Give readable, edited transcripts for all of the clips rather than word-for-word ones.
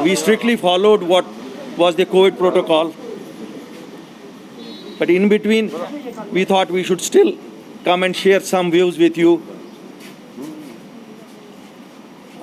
we strictly followed what was the COVID protocol. But in between, we thought we should still come and share some views with you.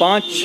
5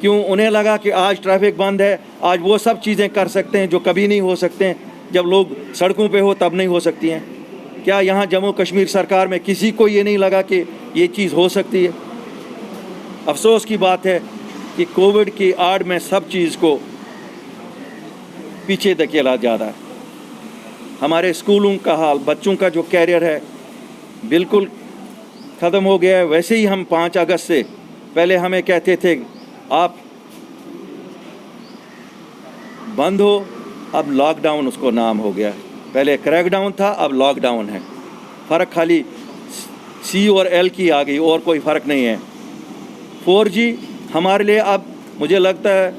کیوں انہیں لگا کہ آج traffic بند ہے, آج وہ سب چیزیں کر سکتے ہیں جو کبھی نہیں ہو سکتے ہیں جب لوگ سڑکوں پہ ہو تب نہیں ہو سکتی ہیں؟ کیا یہاں جموں کشمیر سرکار میں کسی کو یہ نہیں لگا کہ یہ چیز ہو سکتی ہے؟ افسوس کی بات ہے کہ کووڈ کی آڑ میں سب چیز کو پیچھے دھکیلا جا رہا ہے. ہمارے اسکولوں کا حال, بچوں کا جو کیریئر ہے بالکل ختم ہو گیا ہے. ویسے ہی ہم 5 اگست سے پہلے ہمیں کہتے تھے آپ بند ہو, اب لاک ڈاؤن اس کو نام ہو گیا. پہلے کریک ڈاؤن تھا, اب لاک ڈاؤن ہے. فرق خالی سی اور ایل کی آ گئی, اور کوئی فرق نہیں ہے. 4G ہمارے لیے اب مجھے لگتا ہے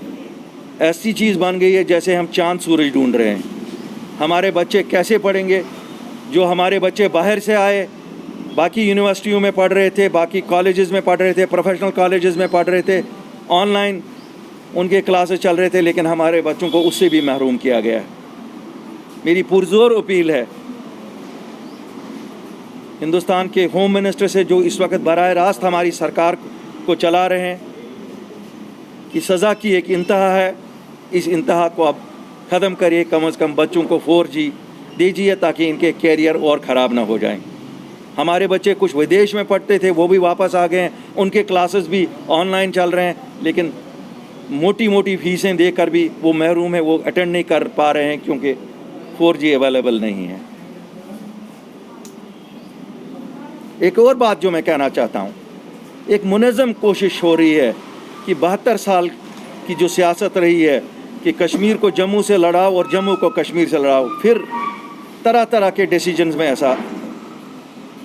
ایسی چیز بن گئی ہے جیسے ہم چاند سورج ڈھونڈ رہے ہیں. ہمارے بچے کیسے پڑھیں گے؟ جو ہمارے بچے باہر سے آئے, باقی یونیورسٹیوں میں پڑھ رہے تھے, باقی کالجز میں پڑھ رہے تھے, پروفیشنل کالجز میں پڑھ رہے تھے, آن لائن ان کے کلاسز چل رہے تھے, لیکن ہمارے بچوں کو اس سے بھی محروم کیا گیا ہے. میری پرزور اپیل ہے ہندوستان کے ہوم منسٹر سے, جو اس وقت براہ راست ہماری سرکار کو چلا رہے ہیں, کہ سزا کی ایک انتہا ہے, اس انتہا کو اب ختم کریے. کم از کم بچوں کو 4G دیجیے تاکہ ان کے کیریئر اور خراب نہ ہو جائیں. ہمارے بچے کچھ ودیش میں پڑھتے تھے, وہ بھی واپس آ گئے ہیں, ان کے کلاسز بھی آن لائن چل رہے ہیں, لیکن موٹی موٹی فیسیں دے کر بھی وہ محروم ہیں, وہ اٹینڈ نہیں کر پا رہے ہیں کیونکہ 4G اویلیبل نہیں ہے. ایک اور بات جو میں کہنا چاہتا ہوں, ایک منظم کوشش ہو رہی ہے کہ 72 سال کی جو سیاست رہی ہے کہ کشمیر کو جموں سے لڑاؤ اور جموں کو کشمیر سے لڑاؤ, پھر طرح طرح کے ڈیسیجنز میں ایسا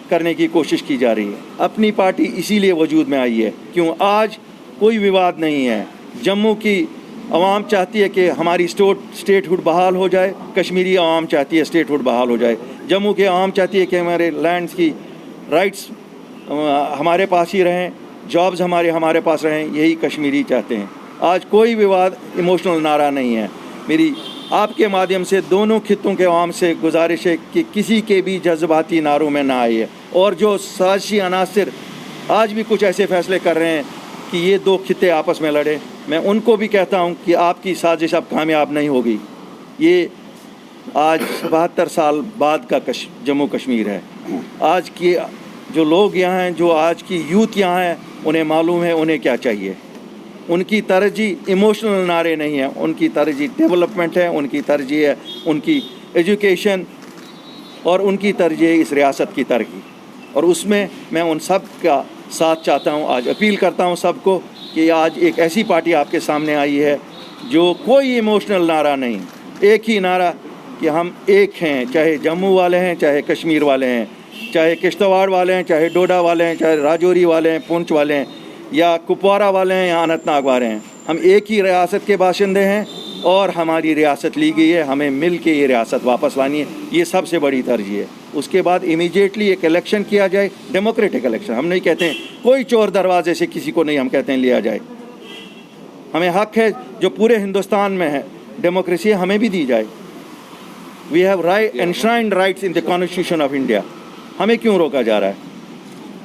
کرنے کی کوشش کی جا رہی ہے. اپنی پارٹی اسی لیے وجود میں آئی ہے کیوں آج کوئی وواد نہیں ہے. جموں کی عوام چاہتی ہے کہ ہماری اسٹیٹ ہوڈ بحال ہو جائے, کشمیری عوام چاہتی ہے اسٹیٹ ہوڈ بحال ہو جائے, جموں کی عوام چاہتی ہے کہ ہمارے لینڈز کی رائٹس ہمارے پاس ہی رہیں, جابز ہمارے پاس رہیں, یہی کشمیری چاہتے ہیں. آج کوئی وواد ایموشنل نعرہ نہیں ہے. میری آپ کے مادھیم سے دونوں خطوں کے عوام سے گزارش ہے کہ کسی کے بھی جذباتی نعروں میں نہ آئیے, اور جو سازشی عناصر آج بھی کچھ ایسے فیصلے کر رہے ہیں کہ یہ 2 خطے آپس میں لڑیں, میں ان کو بھی کہتا ہوں کہ آپ کی سازش اب کامیاب نہیں ہوگی. یہ آج 72 سال بعد کا جموں کشمیر ہے. آج کی جو لوگ یہاں ہیں, جو آج کی یوتھ یہاں ہیں, انہیں معلوم ہے انہیں کیا چاہیے. ان کی ترجیح ایموشنل نعرے نہیں ہیں, ان کی ترجیح ڈیولپمنٹ ہے, ان کی ترجیح ہے ان کی ایجوکیشن, اور ان کی ترجیح اس ریاست کی ترقی. اور اس میں میں ان سب کا ساتھ چاہتا ہوں. آج اپیل کرتا ہوں سب کو کہ آج ایک ایسی پارٹی آپ کے سامنے آئی ہے جو کوئی ایموشنل نعرہ نہیں, ایک ہی نعرہ کہ ہم ایک ہیں, چاہے جموں والے ہیں, چاہے کشمیر والے ہیں, چاہے کشتواڑ والے ہیں, چاہے ڈوڈا والے ہیں, چاہے راجوری والے ہیں, پونچھ والے ہیں, یا کپوارہ والے ہیں, یا اننت ناگ والے ہیں. ہم ایک ہی ریاست کے باشندے ہیں اور ہماری ریاست لی گئی ہے, ہمیں مل کے یہ ریاست واپس لانی ہے. یہ سب سے بڑی ترجیح ہے. اس کے بعد امیجیٹلی ایک الیکشن کیا جائے, ڈیموکریٹک الیکشن. ہم نہیں کہتے ہیں کوئی چور دروازے سے کسی کو نہیں, ہم کہتے ہیں لیا جائے. ہمیں حق ہے جو پورے ہندوستان میں ہے, ڈیموکریسی ہمیں بھی دی جائے. We have enshrined rights in the constitution of India. ہمیں کیوں روکا جا رہا ہے؟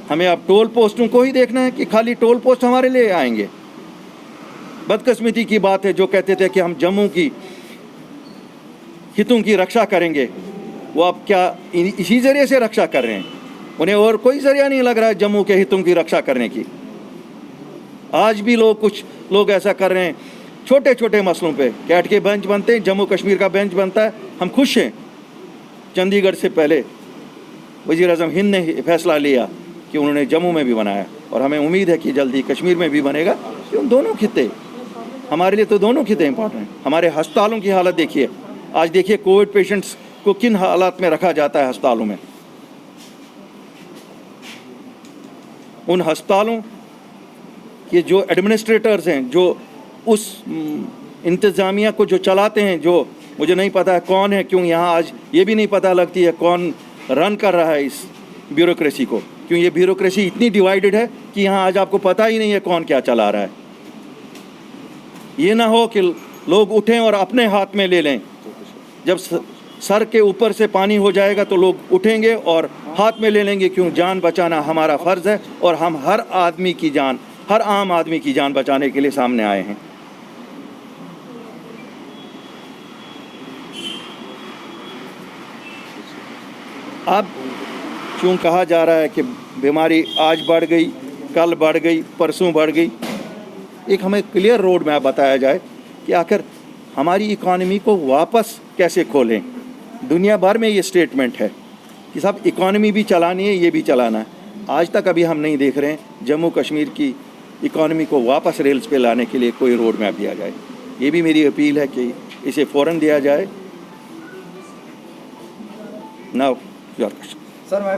ہمیں اب ٹول پوسٹوں کو ہی دیکھنا ہے کہ خالی ٹول پوسٹ ہمارے لیے آئیں گے. بدقسمتی کی بات ہے جو کہتے تھے کہ ہم جموں کی ہتوں کی رکشا کریں گے, وہ اب کیا اسی ذریعے سے رکشا کر رہے ہیں؟ انہیں اور کوئی ذریعہ نہیں لگ رہا ہے جموں کے ہتوں کی رکشا کرنے کی. آج بھی کچھ لوگ ایسا کر رہے ہیں چھوٹے چھوٹے مسئلوں پہ. کیٹ کے بینچ بنتے ہیں, جموں کشمیر کا بینچ بنتا ہے, ہم خوش ہیں. چندی گڑھ سے پہلے وزیر اعظم ہند نے فیصلہ لیا کہ انہوں نے جموں میں بھی بنایا, اور ہمیں امید ہے کہ جلدی کشمیر میں بھی بنے گا. کیوں دونوں خطے ہمارے لیے, تو دونوں خطے امپورٹنٹ ہیں. ہمارے ہسپتالوں کی حالت دیکھیے, آج دیکھیے کووڈ پیشنٹس کو کن حالات میں رکھا جاتا ہے ہسپتالوں میں. ان ہسپتالوں کے جو ایڈمنسٹریٹرز ہیں, جو اس انتظامیہ کو جو چلاتے ہیں, جو مجھے نہیں پتا ہے کون ہے, کیوں یہاں آج یہ بھی نہیں پتہ لگتی ہے کون رن کر رہا ہے اس بیوروکریسی کو. کیوں یہ بیوروکریسی اتنی ڈیوائیڈڈ ہے کہ یہاں آج آپ کو پتہ ہی نہیں ہے کون کیا چلا رہا ہے. یہ نہ ہو کہ لوگ اٹھیں اور اپنے ہاتھ میں لے لیں. جب سر کے اوپر سے پانی ہو جائے گا تو لوگ اٹھیں گے اور ہاتھ میں لے لیں گے. کیوں جان بچانا ہمارا فرض ہے, اور ہم ہر آدمی کی جان ہر عام آدمی کی جان بچانے کے لیے سامنے آئے ہیں. اب چوں کہا جا رہا ہے کہ بیماری آج بڑھ گئی، کل بڑھ گئی، پرسوں بڑھ گئی، ایک ہمیں کلیئر روڈ میپ بتایا جائے کہ آخر ہماری اکانومی کو واپس کیسے کھولیں. دنیا بھر میں یہ سٹیٹمنٹ ہے کہ صاحب اکانومی بھی چلانی ہے، یہ بھی چلانا ہے. آج تک ابھی ہم نہیں دیکھ رہے ہیں جموں کشمیر کی اکانومی کو واپس ریلز پہ لانے کے لیے کوئی روڈ میپ دیا جائے. یہ بھی میری اپیل ہے کہ اسے فوراً دیا جائے. Now your question. سر میں